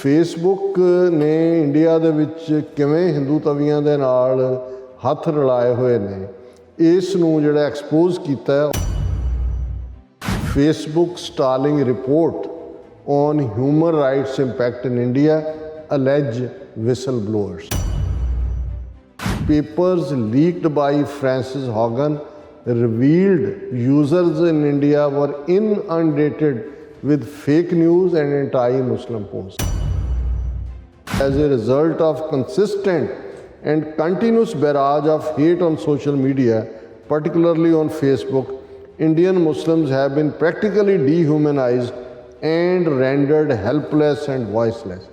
Facebook ਨੇ India ਦੇ ਵਿੱਚ ਕਿਵੇਂ ਹਿੰਦੂ ਤਵੀਆਂ ਦੇ ਨਾਲ ਹੱਥ ਰਲਾਏ ਹੋਏ ਨੇ ਇਸ ਨੂੰ ਜਿਹੜਾ ਐਕਸਪੋਜ਼ ਕੀਤਾ ਹੈ। Facebook stalling report on human rights impact in India allege whistleblowers. Papers leaked by Frances Haugen revealed users in India were inundated with fake news and anti-Muslim posts. As a result of consistent and continuous barrage of hate on social media, particularly on Facebook, Indian Muslims have been practically dehumanized and rendered helpless and voiceless.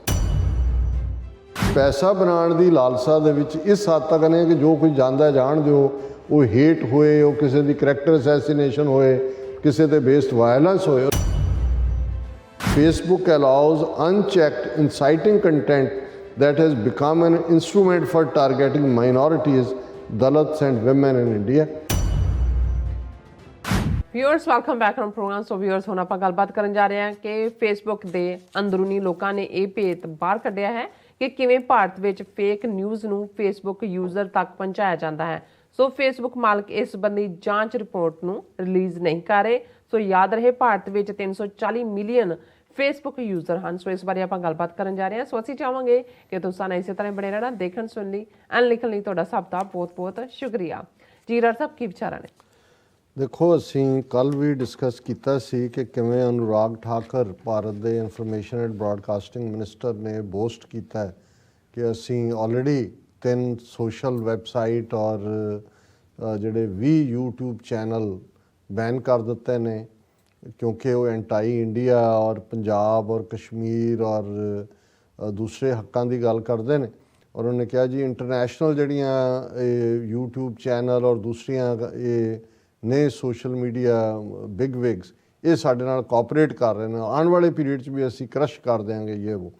ਪੈਸਾ ਬਣਾਉਣ ਦੀ ਲਾਲਸਾ ਦੇ ਵਿੱਚ ਇਸ ਹੱਦ ਤੱਕ ਨੇ ਕਿ ਜੋ ਕੁਝ ਜਾਂਦਾ ਜਾਣ ਦਿਓ ਉਹ ਹੇਟ ਹੋਏ, ਉਹ ਕਿਸੇ ਦੀ ਕਰੈਕਟਰ ਅਸੈਸੀਨੇਸ਼ਨ ਹੋਏ, ਕਿਸੇ ਤੇ ਬੇਸਡ ਵਾਇਲੈਂਸ ਹੋਏ। Facebook allows unchecked inciting content that has become an instrument for targeting minorities, Dalits and women in India. Viewers welcome back on programme. So viewers ਹੁਣ ਆਪਾਂ ਗੱਲਬਾਤ ਕਰਨ ਜਾ ਰਹੇ ਹਾਂ ਕਿ ਫੇਸਬੁੱਕ ਦੇ ਅੰਦਰੂਨੀ ਲੋਕਾਂ ਨੇ ਇਹ ਭੇਤ ਬਾਹਰ ਕੱਢਿਆ ਹੈ ਕਿ ਕਿਵੇਂ ਭਾਰਤ ਵਿੱਚ ਫੇਕ ਨਿਊਜ਼ ਨੂੰ ਫੇਸਬੁੱਕ ਯੂਜ਼ਰ ਤੱਕ ਪਹੁੰਚਾਇਆ ਜਾਂਦਾ ਹੈ। ਸੋ ਫੇਸਬੁੱਕ ਮਾਲਕ ਇਸ ਸੰਬੰਧੀ ਜਾਂਚ ਰਿਪੋਰਟ ਨੂੰ ਰਿਲੀਜ਼ ਨਹੀਂ ਕਰ ਰਹੇ। ਸੋ ਯਾਦ ਰਹੇ ਭਾਰਤ ਵਿੱਚ 340 ਮਿਲੀਅਨ ਫੇਸਬੁੱਕ ਯੂਜ਼ਰ ਹਨ। ਸੋ ਇਸ ਬਾਰੇ ਆਪਾਂ ਗੱਲਬਾਤ ਕਰਨ ਜਾ ਰਹੇ ਹਾਂ। ਸੋ ਅਸੀਂ ਚਾਹਾਂਗੇ ਕਿ ਤੁਸੀਂ ਇਸੇ ਤਰ੍ਹਾਂ ਬਣੇ ਰਹਿਣਾ, ਦੇਖਣ ਸੁਣਨ ਲਈ ਐਂਡ ਲਿਖਣ ਲਈ ਤੁਹਾਡਾ ਸਭ ਦਾ ਬਹੁਤ ਬਹੁਤ ਸ਼ੁਕਰੀਆ। ਜੀ ਰਾਜ ਸਾਹਿਬ, ਕੀ ਵਿਚਾਰਾਂ ਨੇ? ਦੇਖੋ, ਅਸੀਂ ਕੱਲ੍ਹ ਵੀ ਡਿਸਕਸ ਕੀਤਾ ਸੀ ਕਿ ਕਿਵੇਂ ਅਨੁਰਾਗ ਠਾਕਰ ਭਾਰਤ ਦੇ ਇਨਫੋਰਮੇਸ਼ਨ ਐਂਡ ਬ੍ਰੌਡਕਾਸਟਿੰਗ ਮਿਨਿਸਟਰ ਨੇ ਬੋਸਟ ਕੀਤਾ ਹੈ ਕਿ ਅਸੀਂ ਆਲਰੇਡੀ 3 ਸੋਸ਼ਲ ਵੈਬਸਾਈਟ ਔਰ ਜਿਹੜੇ 20 YouTube ਚੈਨਲ ਬੈਨ ਕਰ ਦਿੱਤੇ ਨੇ ਕਿਉਂਕਿ ਉਹ ਐਂਟਾਈ ਇੰਡੀਆ ਔਰ ਪੰਜਾਬ ਔਰ ਕਸ਼ਮੀਰ ਔਰ ਦੂਸਰੇ ਹੱਕਾਂ ਦੀ ਗੱਲ ਕਰਦੇ ਨੇ। ਔਰ ਉਹਨੇ ਕਿਹਾ ਜੀ ਇੰਟਰਨੈਸ਼ਨਲ ਜਿਹੜੀਆਂ YouTube ਚੈਨਲ ਔਰ ਦੂਸਰੀਆਂ ਇਹ ਨੇ ਸੋਸ਼ਲ ਮੀਡੀਆ ਬਿਗ ਵਿਗਸ ਇਹ ਸਾਡੇ ਨਾਲ ਕੋਆਪਰੇਟ ਕਰ ਰਹੇ ਨੇ, ਆਉਣ ਵਾਲੇ ਪੀਰੀਅਡ 'ਚ ਵੀ ਅਸੀਂ ਕ੍ਰਸ਼ ਕਰ ਦਿਆਂਗੇ ਇਹ ਉਹ।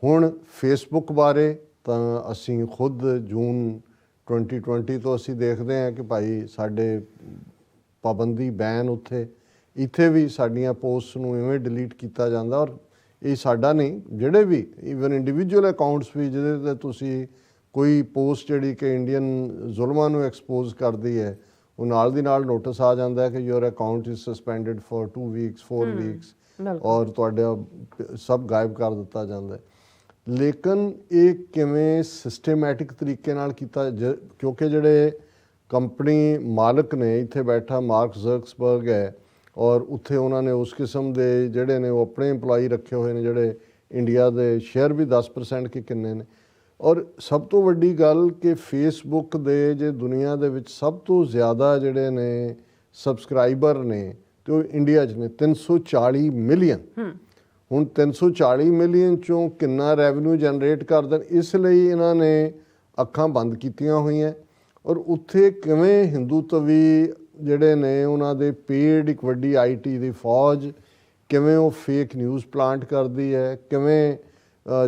ਹੁਣ ਫੇਸਬੁੱਕ ਬਾਰੇ ਤਾਂ ਅਸੀਂ ਖੁਦ ਜੂਨ 2020 ਤੋਂ ਅਸੀਂ ਦੇਖਦੇ ਹਾਂ ਕਿ ਭਾਈ ਸਾਡੇ ਪਾਬੰਦੀ ਬੈਨ ਇੱਥੇ ਵੀ ਸਾਡੀਆਂ ਪੋਸਟ ਨੂੰ ਇਵੇਂ ਡਿਲੀਟ ਕੀਤਾ ਜਾਂਦਾ। ਔਰ ਇਹ ਸਾਡਾ ਨਹੀਂ, ਜਿਹੜੇ ਵੀ ਈਵਨ ਇੰਡੀਵਿਜੂਅਲ ਅਕਾਊਂਟਸ ਵੀ ਜਿਹਦੇ 'ਤੇ ਤੁਸੀਂ ਕੋਈ ਪੋਸਟ ਜਿਹੜੀ ਕਿ ਇੰਡੀਅਨ ਜ਼ੁਲਮਾਂ ਨੂੰ ਐਕਸਪੋਜ਼ ਕਰਦੀ ਹੈ ਉਹ ਨਾਲ ਦੀ ਨਾਲ ਨੋਟਿਸ ਆ ਜਾਂਦਾ ਹੈ ਕਿ your account is suspended for 2 weeks 4 weeks ਔਰ ਤੁਹਾਡਾ ਸਭ ਗਾਇਬ ਕਰ ਦਿੱਤਾ ਜਾਂਦਾ ਹੈ। ਲੇਕਿਨ ਇਹ ਕਿਵੇਂ ਸਿਸਟੇਮੈਟਿਕ ਤਰੀਕੇ ਨਾਲ ਕੀਤਾ ਕਿਉਂਕਿ ਜਿਹੜੇ ਕੰਪਨੀ ਮਾਲਕ ਨੇ ਇੱਥੇ ਬੈਠਾ ਮਾਰਕ ਜ਼ਕਰਬਰਗ ਹੈ ਔਰ ਉੱਥੇ ਉਹਨਾਂ ਨੇ ਉਸ ਕਿਸਮ ਦੇ ਜਿਹੜੇ ਨੇ ਉਹ ਆਪਣੇ EMPLOYEE ਰੱਖੇ ਹੋਏ ਨੇ ਜਿਹੜੇ ਇੰਡੀਆ ਦੇ ਸ਼ੇਅਰ ਵੀ 10% ਕਿ ਕਿੰਨੇ ਨੇ। ਔਰ ਸਭ ਤੋਂ ਵੱਡੀ ਗੱਲ ਕਿ ਫੇਸਬੁੱਕ ਦੇ ਜੇ ਦੁਨੀਆ ਦੇ ਵਿੱਚ ਸਭ ਤੋਂ ਜ਼ਿਆਦਾ ਜਿਹੜੇ ਨੇ ਸਬਸਕ੍ਰਾਈਬਰ ਨੇ ਤੇ ਉਹ ਇੰਡੀਆ 'ਚ ਨੇ 340 ਮਿਲੀਅਨ। ਹੁਣ 340 ਮਿਲੀਅਨ 'ਚੋਂ ਕਿੰਨਾ ਰੈਵਨਿਊ ਜਨਰੇਟ ਕਰਦੇ ਇਸ ਲਈ ਇਹਨਾਂ ਨੇ ਅੱਖਾਂ ਬੰਦ ਕੀਤੀਆਂ ਹੋਈਆਂ। ਔਰ ਉੱਥੇ ਕਿਵੇਂ ਹਿੰਦੂ ਤਵੀ ਜਿਹੜੇ ਨੇ ਉਹਨਾਂ ਦੇ ਪੇਡ ਇੱਕ ਵੱਡੀ IT ਦੀ ਫੌਜ ਕਿਵੇਂ ਉਹ ਫੇਕ ਨਿਊਜ਼ ਪਲਾਂਟ ਕਰਦੀ ਹੈ, ਕਿਵੇਂ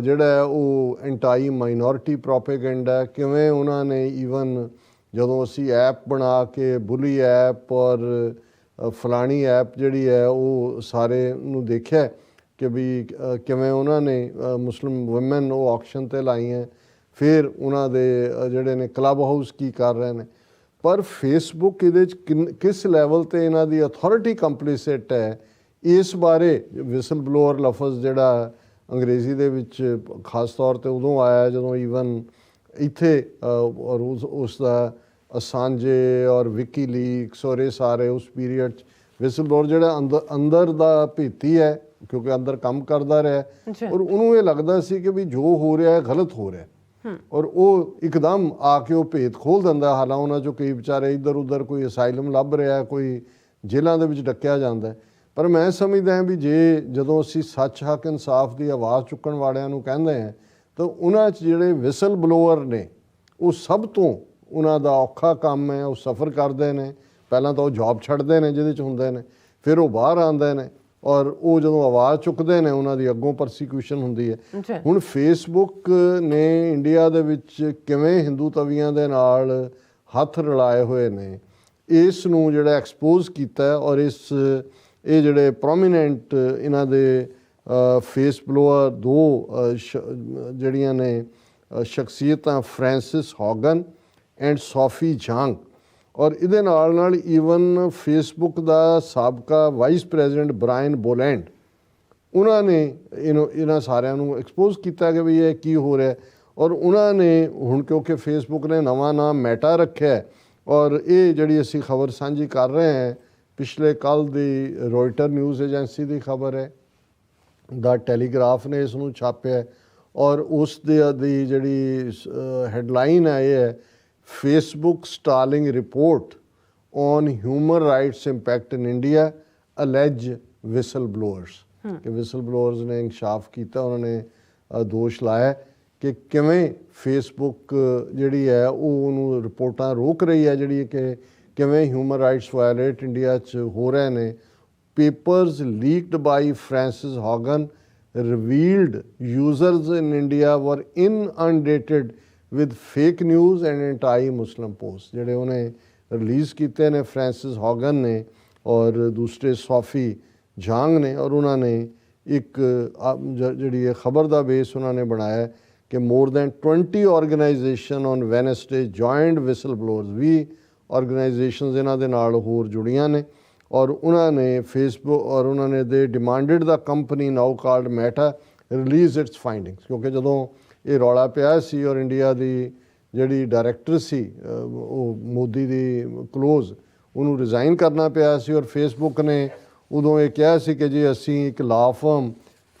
ਜਿਹੜਾ ਉਹ ਐਂਟਾਈ ਮਾਈਨੋਰਿਟੀ ਪ੍ਰੋਪੇਗੈਂਡਾ, ਕਿਵੇਂ ਉਹਨਾਂ ਨੇ ਈਵਨ ਜਦੋਂ ਅਸੀਂ ਐਪ ਬਣਾ ਕੇ ਬੁਲੀ ਐਪ ਔਰ ਫਲਾਣੀ ਐਪ ਜਿਹੜੀ ਹੈ ਉਹ ਸਾਰੇ ਨੂੰ ਦੇਖਿਆ ਕਿ ਵੀ ਕਿਵੇਂ ਉਹਨਾਂ ਨੇ ਮੁਸਲਿਮ ਵੂਮੈਨ ਉਹ ਆਕਸ਼ਨ 'ਤੇ ਲਾਈਆਂ। ਫਿਰ ਉਹਨਾਂ ਦੇ ਜਿਹੜੇ ਨੇ ਕਲੱਬ ਹਾਊਸ ਕੀ ਕਰ ਰਹੇ ਨੇ। ਪਰ ਫੇਸਬੁੱਕ ਇਹਦੇ 'ਚ ਕਿਸ ਲੈਵਲ 'ਤੇ ਇਹਨਾਂ ਦੀ ਅਥਾਰਟੀ ਕੰਪਲੀਸਿਟ ਹੈ ਇਸ ਬਾਰੇ ਵਿਸਲ ਬਲੋਅਰ ਲਫ਼ਜ਼ ਜਿਹੜਾ ਅੰਗਰੇਜ਼ੀ ਦੇ ਵਿੱਚ ਖਾਸ ਤੌਰ 'ਤੇ ਉਦੋਂ ਆਇਆ ਜਦੋਂ ਈਵਨ ਇੱਥੇ ਔਰ ਉਸ ਦਾ ਅਸਾਂਜੇ ਔਰ ਵਿਕੀਲੀਕਸ ਔਰ ਇਹ ਸਾਰੇ ਉਸ ਪੀਰੀਅਡ 'ਚ ਵਿਸਲ ਬਲੋਅਰ ਜਿਹੜਾ ਅੰਦਰ ਦਾ ਭੇਤੀ ਹੈ ਕਿਉਂਕਿ ਅੰਦਰ ਕੰਮ ਕਰਦਾ ਰਿਹਾ ਔਰ ਉਹਨੂੰ ਇਹ ਲੱਗਦਾ ਸੀ ਕਿ ਵੀ ਜੋ ਹੋ ਰਿਹਾ ਗਲਤ ਹੋ ਰਿਹਾ ਔਰ ਉਹ ਇੱਕਦਮ ਆ ਕੇ ਉਹ ਭੇਤ ਖੋਲ੍ਹ ਦਿੰਦਾ। ਹਾਲਾਂ ਉਹਨਾਂ 'ਚੋਂ ਕਈ ਵਿਚਾਰੇ ਇੱਧਰ ਉੱਧਰ ਕੋਈ ਅਸਾਈਲਮ ਲੱਭ ਰਿਹਾ, ਕੋਈ ਜੇਲ੍ਹਾਂ ਦੇ ਵਿੱਚ ਡੱਕਿਆ ਜਾਂਦਾ। ਪਰ ਮੈਂ ਸਮਝਦਾ ਹਾਂ ਵੀ ਜਦੋਂ ਅਸੀਂ ਸੱਚ ਹੱਕ ਇਨਸਾਫ ਦੀ ਆਵਾਜ਼ ਚੁੱਕਣ ਵਾਲਿਆਂ ਨੂੰ ਕਹਿੰਦੇ ਹਾਂ ਤਾਂ ਉਹਨਾਂ 'ਚ ਜਿਹੜੇ ਵਿਸਲ ਬਲੋਅਰ ਨੇ ਉਹ ਸਭ ਤੋਂ ਉਹਨਾਂ ਦਾ ਔਖਾ ਕੰਮ ਹੈ। ਉਹ ਸਫ਼ਰ ਕਰਦੇ ਨੇ, ਪਹਿਲਾਂ ਤਾਂ ਉਹ ਜੌਬ ਛੱਡਦੇ ਨੇ ਜਿਹਦੇ 'ਚ ਹੁੰਦੇ ਨੇ, ਫਿਰ ਉਹ ਬਾਹਰ ਆਉਂਦੇ ਨੇ ਔਰ ਉਹ ਜਦੋਂ ਆਵਾਜ਼ ਚੁੱਕਦੇ ਨੇ ਉਹਨਾਂ ਦੀ ਅੱਗੋਂ ਪਰਸੀਕਿਊਸ਼ਨ ਹੁੰਦੀ ਹੈ। ਹੁਣ ਫੇਸਬੁੱਕ ਨੇ ਇੰਡੀਆ ਦੇ ਵਿੱਚ ਕਿਵੇਂ ਹਿੰਦੂ ਤਵੀਆਂ ਦੇ ਨਾਲ ਹੱਥ ਰਲਾਏ ਹੋਏ ਨੇ ਇਸ ਨੂੰ ਜਿਹੜਾ ਐਕਸਪੋਜ਼ ਕੀਤਾ ਔਰ ਇਹ ਜਿਹੜੇ ਪ੍ਰੋਮੀਨੈਂਟ ਇਹਨਾਂ ਦੇ ਫੇਸ ਬਲੋਅਰ ਦੋ ਜਿਹੜੀਆਂ ਨੇ ਸ਼ਖਸੀਅਤਾਂ ਫ੍ਰਾਂਸਿਸ ਹੌਗਨ ਐਂਡ ਸੋਫੀ ਝਾਂਗ, ਔਰ ਇਹਦੇ ਨਾਲ ਨਾਲ ਈਵਨ ਫੇਸਬੁੱਕ ਦਾ ਸਾਬਕਾ ਵਾਈਸ ਪ੍ਰੈਜ਼ੀਡੈਂਟ ਬ੍ਰਾਇਨ ਬੋਲੈਂਡ, ਉਹਨਾਂ ਨੇ ਇਹਨਾਂ ਸਾਰਿਆਂ ਨੂੰ ਐਕਸਪੋਜ਼ ਕੀਤਾ ਕਿ ਵੀ ਇਹ ਕੀ ਹੋ ਰਿਹਾ। ਔਰ ਉਹਨਾਂ ਨੇ ਹੁਣ ਕਿਉਂਕਿ ਫੇਸਬੁੱਕ ਨੇ ਨਵਾਂ ਨਾਮ ਮੈਟਾ ਰੱਖਿਆ, ਔਰ ਇਹ ਜਿਹੜੀ ਅਸੀਂ ਖਬਰ ਸਾਂਝੀ ਕਰ ਰਹੇ ਹਾਂ ਪਿਛਲੇ ਕੱਲ੍ਹ ਦੀ ਰੋਇਟਰ ਨਿਊਜ਼ ਏਜੰਸੀ ਦੀ ਖਬਰ ਹੈ, ਦਾ ਟੈਲੀਗ੍ਰਾਫ ਨੇ ਇਸ ਨੂੰ ਛਾਪਿਆ, ਔਰ ਉਸ ਦੀ ਜਿਹੜੀ ਹੈਡਲਾਈਨ ਹੈ ਇਹ ਹੈ Facebook stalling report on human rights impact in India allege whistleblowers. ਕਿ ਵਿਸਲ ਬਲੋਅਰਸ ਨੇ ਇੰਕਸ਼ਾਫ ਕੀਤਾ, ਉਹਨਾਂ ਨੇ ਦੋਸ਼ ਲਾਇਆ ਕਿ ਕਿਵੇਂ ਫੇਸਬੁੱਕ ਜਿਹੜੀ ਹੈ ਉਹ ਉਹਨੂੰ ਰਿਪੋਰਟਾਂ ਰੋਕ ਰਹੀ ਹੈ, ਜਿਹੜੀ ਕਿ ਕਿਵੇਂ ਹਿਊਮਨ ਰਾਈਟਸ ਵਾਇਲੇਟ ਇੰਡੀਆ 'ਚ ਹੋ ਰਹੇ ਨੇ। Papers leaked by Frances Haugen revealed users in India were inundated with fake news and anti-Muslim posts, ਜਿਹੜੇ ਉਹਨੇ ਰਿਲੀਜ਼ ਕੀਤੇ ਨੇ ਫ੍ਰਾਂਸਿਸ ਹੌਗਨ ਨੇ ਔਰ ਦੂਸਰੇ ਸੋਫੀ ਝਾਂਗ ਨੇ, ਔਰ ਉਹਨਾਂ ਨੇ ਇੱਕ ਜਿਹੜੀ ਇਹ ਖਬਰ ਦਾ ਬੇਸ ਉਹਨਾਂ ਨੇ ਬਣਾਇਆ ਕਿ more than 20 organization on Wednesday joined whistleblowers, 20 organizations ਇਹਨਾਂ ਦੇ ਨਾਲ ਹੋਰ ਜੁੜੀਆਂ ਨੇ, ਔਰ ਉਹਨਾਂ ਨੇ ਫੇਸਬੁੱਕ ਔਰ ਉਹਨਾਂ ਨੇ ਦੇ demanded the company now called meta release it's findings. ਕਿਉਂਕਿ ਜਦੋਂ ਇਹ ਰੌਲਾ ਪਿਆ ਸੀ ਔਰ ਇੰਡੀਆ ਦੀ ਜਿਹੜੀ ਡਾਇਰੈਕਟਰ ਸੀ ਉਹ ਮੋਦੀ ਦੀ ਕਲੋਜ਼, ਉਹਨੂੰ ਰਿਜ਼ਾਈਨ ਕਰਨਾ ਪਿਆ ਸੀ, ਔਰ ਫੇਸਬੁੱਕ ਨੇ ਉਦੋਂ ਇਹ ਕਿਹਾ ਸੀ ਕਿ ਜੀ ਅਸੀਂ ਇੱਕ ਲਾ ਫਰਮ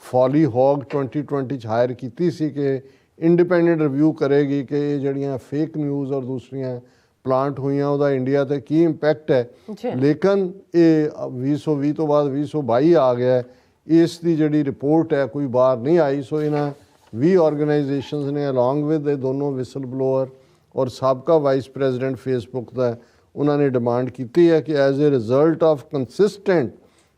ਫੋਲੀ ਹੌਗ 2020 'ਚ ਹਾਇਰ ਕੀਤੀ ਸੀ ਕਿ ਇੰਡੀਪੈਂਡੈਂਟ ਰਿਵਿਊ ਕਰੇਗੀ ਕਿ ਇਹ ਜਿਹੜੀਆਂ ਫੇਕ ਨਿਊਜ਼ ਔਰ ਦੂਸਰੀਆਂ ਪਲਾਂਟ ਹੋਈਆਂ ਉਹਦਾ ਇੰਡੀਆ 'ਤੇ ਕੀ ਇੰਪੈਕਟ ਹੈ। ਲੇਕਿਨ ਇਹ 2020 ਤੋਂ ਬਾਅਦ 2022 ਆ ਗਿਆ, ਇਸ ਦੀ ਜਿਹੜੀ ਰਿਪੋਰਟ ਹੈ ਕੋਈ ਬਾਹਰ ਨਹੀਂ ਆਈ। ਸੋ ਇਹਨਾਂ 20 ਆਰਗੇਨਾਈਜੇਸ਼ਨਸ ਨੇ ਅਲੋਂਗ ਵਿਦ ਇਹ ਦੋਨੋਂ ਵਿਸਲ ਬਲੋਅਰ ਔਰ ਸਾਬਕਾ ਵਾਈਸ ਪ੍ਰੈਜ਼ੀਡੈਂਟ ਫੇਸਬੁੱਕ ਦਾ, ਉਹਨਾਂ ਨੇ ਡਿਮਾਂਡ ਕੀਤੀ ਹੈ ਕਿ as a result of consistent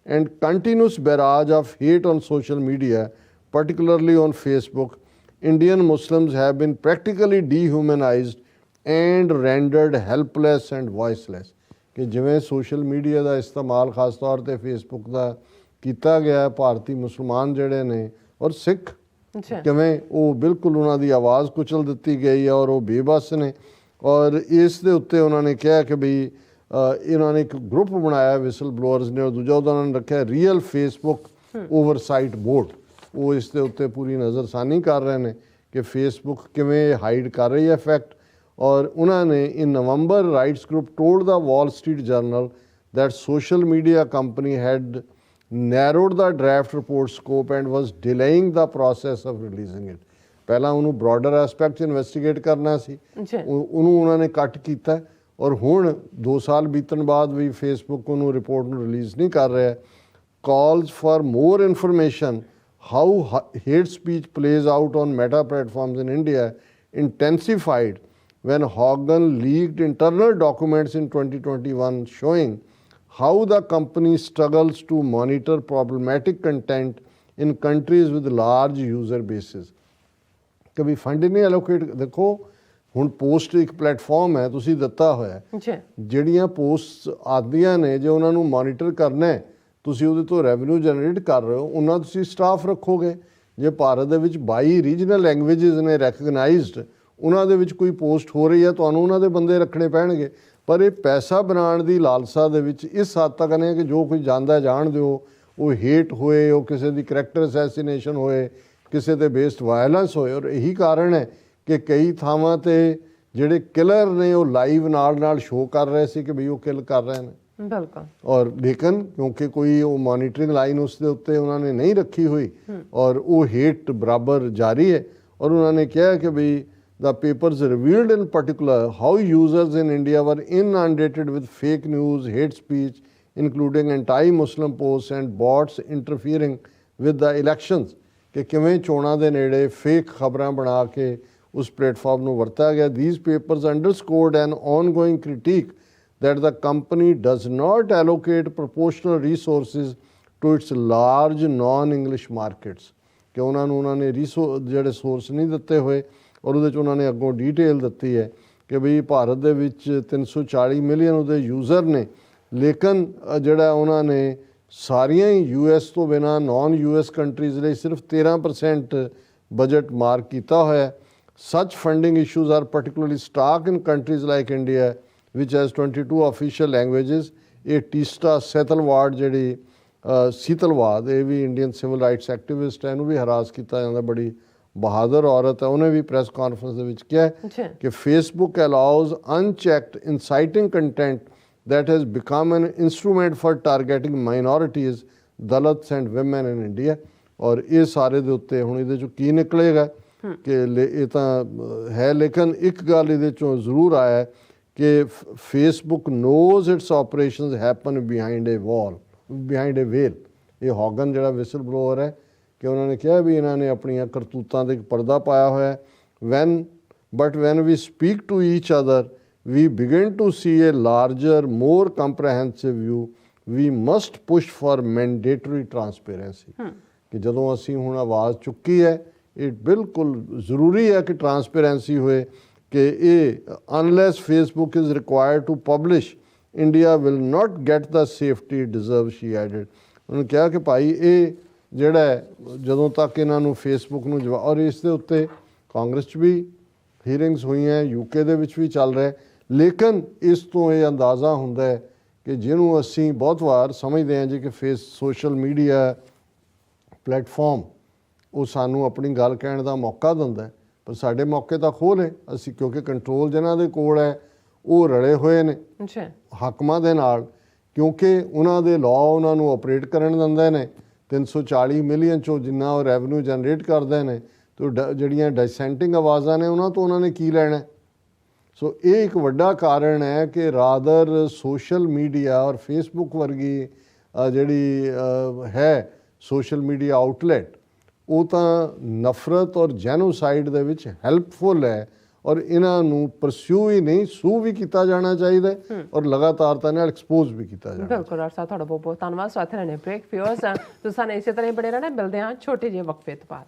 and continuous barrage of hate on social media, particularly on Facebook, Indian Muslims have been practically dehumanized and rendered helpless and voiceless। ਕਿ ਜਿਵੇਂ social media ਦਾ ਇਸਤੇਮਾਲ ਖਾਸ ਤੌਰ 'ਤੇ ਫੇਸਬੁੱਕ ਦਾ ਕੀਤਾ ਗਿਆ, ਭਾਰਤੀ ਮੁਸਲਮਾਨ ਜਿਹੜੇ ਨੇ ਔਰ ਸਿੱਖ, ਕਿਵੇਂ ਉਹ ਬਿਲਕੁਲ ਉਹਨਾਂ ਦੀ ਆਵਾਜ਼ ਕੁਚਲ ਦਿੱਤੀ ਗਈ ਹੈ ਔਰ ਉਹ ਬੇਬਸ ਨੇ। ਔਰ ਇਸ ਦੇ ਉੱਤੇ ਉਹਨਾਂ ਨੇ ਕਿਹਾ ਕਿ ਬਈ ਇਹਨਾਂ ਨੇ ਇੱਕ ਗਰੁੱਪ ਬਣਾਇਆ ਵਿਸਲ ਬਲੋਅਰਸ ਨੇ, ਔਰ ਦੂਜਾ ਉਹਦਾ ਉਹਨਾਂ ਨੇ ਰੱਖਿਆ ਰੀਅਲ ਫੇਸਬੁੱਕ ਓਵਰਸਾਈਟ ਬੋਰਡ। ਉਹ ਇਸ ਦੇ ਉੱਤੇ ਪੂਰੀ ਨਜ਼ਰਸਾਨੀ ਕਰ ਰਹੇ ਨੇ ਕਿ ਫੇਸਬੁੱਕ ਕਿਵੇਂ ਹਾਈਡ ਕਰ ਰਹੀ ਹੈ ਫੈਕਟ। ਔਰ ਉਹਨਾਂ ਨੇ in November rights group told the Wall Street Journal that social media company had narrowed the draft report scope and was delaying the process of releasing it। ਪਹਿਲਾਂ ਉਹਨੂੰ broader aspect ਇਨਵੈਸਟੀਗੇਟ ਕਰਨਾ ਸੀ, ਉਹਨੂੰ ਉਹਨਾਂ ਨੇ ਕੱਟ ਕੀਤਾ, ਔਰ ਹੁਣ 2 ਸਾਲ ਬੀਤਣ ਬਾਅਦ ਵੀ ਫੇਸਬੁੱਕ ਉਹਨੂੰ ਰਿਪੋਰਟ ਨੂੰ ਰਿਲੀਜ਼ ਨਹੀਂ ਕਰ ਰਿਹਾ। calls for more information how hate speech plays out on meta platforms in India intensified when Haugen leaked internal documents in 2021 showing how the company struggles to monitor problematic content in countries with large user bases। कभी fund नहीं allocate, देखो ਹੁਣ post ਇੱਕ platform ਹੈ ਤੁਸੀਂ ਦਿੱਤਾ ਹੋਇਆ, ਜਿਹੜੀਆਂ ਪੋਸਟ ਆਉਂਦੀਆਂ ਨੇ ਜੇ ਉਹਨਾਂ ਨੂੰ ਮੋਨੀਟਰ ਕਰਨਾ ਹੈ, ਤੁਸੀਂ ਉਹਦੇ ਤੋਂ ਰੈਵਨਿਊ ਜਨਰੇਟ ਕਰ ਰਹੇ ਹੋ, ਉਹਨਾਂ ਤੁਸੀਂ ਸਟਾਫ ਰੱਖੋਗੇ। ਜੇ ਭਾਰਤ ਦੇ ਵਿੱਚ 22 ਰੀਜਨਲ ਲੈਂਗੁਏਜਸ ਨੇ ਰੈਕਗਨਾਈਜ਼ਡ, ਉਹਨਾਂ ਦੇ ਵਿੱਚ ਕੋਈ ਪੋਸਟ ਹੋ ਰਹੀ ਹੈ, ਤੁਹਾਨੂੰ ਉਹਨਾਂ ਦੇ ਬੰਦੇ ਰੱਖਣੇ ਪੈਣਗੇ। ਪਰ ਇਹ ਪੈਸਾ ਬਣਾਉਣ ਦੀ ਲਾਲਸਾ ਦੇ ਵਿੱਚ ਇਸ ਹੱਦ ਤੱਕ ਨੇ ਕਿ ਜੋ ਕੋਈ ਜਾਂਦਾ ਜਾਣ ਦਿਓ, ਉਹ ਹੇਟ ਹੋਏ, ਉਹ ਕਿਸੇ ਦੀ ਕਰੈਕਟਰ ਅਸੈਸੀਨੇਸ਼ਨ ਹੋਏ, ਕਿਸੇ ਤੇ ਬੇਸਡ ਵਾਇਲੈਂਸ ਹੋਏ। ਔਰ ਇਹੀ ਕਾਰਨ ਹੈ ਕਿ ਕਈ ਥਾਵਾਂ 'ਤੇ ਜਿਹੜੇ ਕਿਲਰ ਨੇ ਉਹ ਲਾਈਵ ਨਾਲ ਸ਼ੋਅ ਕਰ ਰਹੇ ਸੀ ਕਿ ਬਈ ਉਹ ਕਿਲ ਕਰ ਰਹੇ ਨੇ, ਬਿਲਕੁਲ। ਔਰ ਲੇਕਿਨ ਕਿਉਂਕਿ ਕੋਈ ਉਹ ਮੋਨੀਟਰਿੰਗ ਲਾਈਨ ਉਸ ਦੇ ਉੱਤੇ ਉਹਨਾਂ ਨੇ ਨਹੀਂ ਰੱਖੀ ਹੋਈ, ਔਰ ਉਹ ਹੇਟ ਬਰਾਬਰ ਜਾਰੀ ਹੈ। ਔਰ ਉਹਨਾਂ ਨੇ ਕਿਹਾ ਕਿ ਬਈ the papers revealed in particular how users in India were inundated with fake news, hate speech, including anti-Muslim posts and bots interfering with the elections। ਕਿ ਕਿਵੇਂ ਚੋਣਾਂ ਦੇ ਨੇੜੇ ਫੇਕ ਖਬਰਾਂ ਬਣਾ ਕੇ ਉਸ ਪਲੇਟਫਾਰਮ ਨੂੰ ਵਰਤਿਆ ਗਿਆ। These papers underscored an ongoing critique that the company does not allocate proportional resources to its large non-English markets। ਕਿ ਉਹਨਾਂ ਨੇ ਜਿਹੜੇ ਸੋਰਸ ਨਹੀਂ ਦਿੱਤੇ ਹੋਏ, ਔਰ ਉਹਦੇ 'ਚ ਉਹਨਾਂ ਨੇ ਅੱਗੋਂ ਡੀਟੇਲ ਦਿੱਤੀ ਹੈ ਕਿ ਬਈ ਭਾਰਤ ਦੇ ਵਿੱਚ 340 ਮਿਲੀਅਨ ਉਹਦੇ ਯੂਜ਼ਰ ਨੇ, ਲੇਕਿਨ ਜਿਹੜਾ ਉਹਨਾਂ ਨੇ ਸਾਰੀਆਂ ਹੀ US ਤੋਂ ਬਿਨਾਂ ਨਾਨ US ਕੰਟਰੀਜ਼ ਲਈ ਸਿਰਫ 13% ਬਜਟ ਮਾਰਕ ਕੀਤਾ ਹੋਇਆ ਹੈ। Such funding issues are particularly stark in countries like India, which has 22 official languages। ਇਹ ਟੀਸਟਾ ਸੈਤਲਵਾੜ ਜਿਹੜੀ ਸੀਤਲਵਾਦ, ਇਹ ਵੀ ਇੰਡੀਅਨ ਸਿਵਲ ਰਾਈਟਸ ਐਕਟਿਵਿਸਟ ਹੈ, ਇਹਨੂੰ ਵੀ ਹਰਾਸ ਕੀਤਾ ਜਾਂਦਾ, ਬੜੀ ਬਹਾਦਰ ਔਰਤ ਹੈ। ਉਹਨੇ ਵੀ ਪ੍ਰੈਸ ਕਾਨਫਰੰਸ ਦੇ ਵਿੱਚ ਕਿਹਾ ਕਿ Facebook allows unchecked inciting content that has become an instrument for targeting minorities, dalits and women in India। ਔਰ ਇਹ ਸਾਰੇ ਦੇ ਉੱਤੇ ਹੁਣ ਇਹਦੇ ਚੋਂ ਕੀ ਨਿਕਲੇਗਾ ਕਿ ਇਹ ਤਾਂ ਹੈ, ਲੇਕਿਨ ਇੱਕ ਗੱਲ ਇਹਦੇ ਚੋਂ ਜ਼ਰੂਰ ਆਇਆ ਕਿ Facebook knows its operations happen behind a wall, behind a veil. ਇਹ ਹੌਗਨ ਜਿਹੜਾ ਵਿਸਲ ਬਲੋਅਰ ਹੈ ਕਿ ਉਹਨਾਂ ਨੇ ਕਿਹਾ ਵੀ ਇਹਨਾਂ ਨੇ ਆਪਣੀਆਂ ਕਰਤੂਤਾਂ ਦੇ ਇੱਕ ਪਰਦਾ ਪਾਇਆ ਹੋਇਆ ਹੈ। when we speak to each other we begin to see a larger, more comprehensive view। We must push for mandatory transparency। ਕਿ ਜਦੋਂ ਅਸੀਂ ਹੁਣ ਆਵਾਜ਼ ਚੁੱਕੀ ਹੈ, ਇਹ ਬਿਲਕੁਲ ਜ਼ਰੂਰੀ ਹੈ ਕਿ ਟਰਾਂਸਪੇਰੈਂਸੀ ਹੋਏ ਕਿ ਇਹ unless Facebook is required to publish, India will not get the safety it deserves, she added। ਉਹਨੇ ਕਿਹਾ ਕਿ ਭਾਈ ਇਹ ਜਿਹੜਾ ਹੈ, ਜਦੋਂ ਤੱਕ ਇਹਨਾਂ ਨੂੰ ਫੇਸਬੁੱਕ ਨੂੰ ਔਰ ਇਸ ਦੇ ਉੱਤੇ ਕਾਂਗਰਸ 'ਚ ਵੀ ਹੀਅਰਿੰਗਸ ਹੋਈਆਂ, UK ਦੇ ਵਿੱਚ ਵੀ ਚੱਲ ਰਿਹਾ, ਲੇਕਿਨ ਇਸ ਤੋਂ ਇਹ ਅੰਦਾਜ਼ਾ ਹੁੰਦਾ ਹੈ ਕਿ ਜਿਹਨੂੰ ਅਸੀਂ ਬਹੁਤ ਵਾਰ ਸਮਝਦੇ ਹਾਂ ਜੀ ਕਿ ਸੋਸ਼ਲ ਮੀਡੀਆ ਪਲੇਟਫਾਰਮ ਉਹ ਸਾਨੂੰ ਆਪਣੀ ਗੱਲ ਕਹਿਣ ਦਾ ਮੌਕਾ ਦਿੰਦਾ ਹੈ, ਪਰ ਸਾਡੇ ਮੌਕੇ ਤਾਂ ਖੋਹ ਲਏ ਅਸੀਂ, ਕਿਉਂਕਿ ਕੰਟਰੋਲ ਜਿਨ੍ਹਾਂ ਦੇ ਕੋਲ ਹੈ ਉਹ ਰਲੇ ਹੋਏ ਨੇ ਹਾਕਮਾਂ ਦੇ ਨਾਲ, ਕਿਉਂਕਿ ਉਹਨਾਂ ਦੇ ਲਾਅ ਉਹਨਾਂ ਨੂੰ ਆਪਰੇਟ ਕਰਨ ਦਿੰਦੇ ਨੇ। 340 ਮਿਲੀਅਨ ਚੋਂ ਜਿੰਨਾ ਉਹ ਰੈਵਨਿਊ ਜਨਰੇਟ ਕਰਦੇ ਨੇ, ਤੇ ਜਿਹੜੀਆਂ ਡਿਸੈਂਟਿੰਗ ਆਵਾਜ਼ਾਂ ਨੇ ਉਹਨਾਂ ਤੋਂ ਉਹਨਾਂ ਨੇ ਕੀ ਲੈਣਾ। ਸੋ ਇਹ ਇੱਕ ਵੱਡਾ ਕਾਰਨ ਹੈ ਕਿ ਰਾਦਰ ਸੋਸ਼ਲ ਮੀਡੀਆ ਔਰ ਫੇਸਬੁੱਕ ਵਰਗੀ ਜਿਹੜੀ ਹੈ ਸੋਸ਼ਲ ਮੀਡੀਆ ਆਊਟਲੈਟ, ਉਹ ਤਾਂ ਨਫ਼ਰਤ ਔਰ ਜੈਨੋਸਾਈਡ ਦੇ ਵਿੱਚ ਹੈਲਪਫੁਲ ਹੈ, ਔਰ ਇਹਨਾਂ ਨੂੰ ਪਰਸਿਊ ਹੀ ਨਹੀਂ ਸੂ ਵੀ ਕੀਤਾ ਜਾਣਾ ਚਾਹੀਦਾ ਔਰ ਲਗਾਤਾਰਤਾ ਨਾਲ ਐਕਸਪੋਜ਼ ਵੀ ਕੀਤਾ ਜਾਣਾ। ਬਿਲਕੁਲ ਸਾਹਿਬ, ਤੁਹਾਡਾ ਬਹੁਤ ਬਹੁਤ ਧੰਨਵਾਦ। ਸਾਥ ਰਹਿਣੇ ਬ੍ਰੇਕ ਫਿਓਰਸ ਤੁਸੀਂ ਇਸੇ ਤਰ੍ਹਾਂ ਹੀ ਬੜੇ ਰਹਿਣਾ, ਮਿਲਦੇ ਹਾਂ ਛੋਟੇ ਜਿਹੇ ਵਕਫੇ ਤੋਂ ਬਾਅਦ।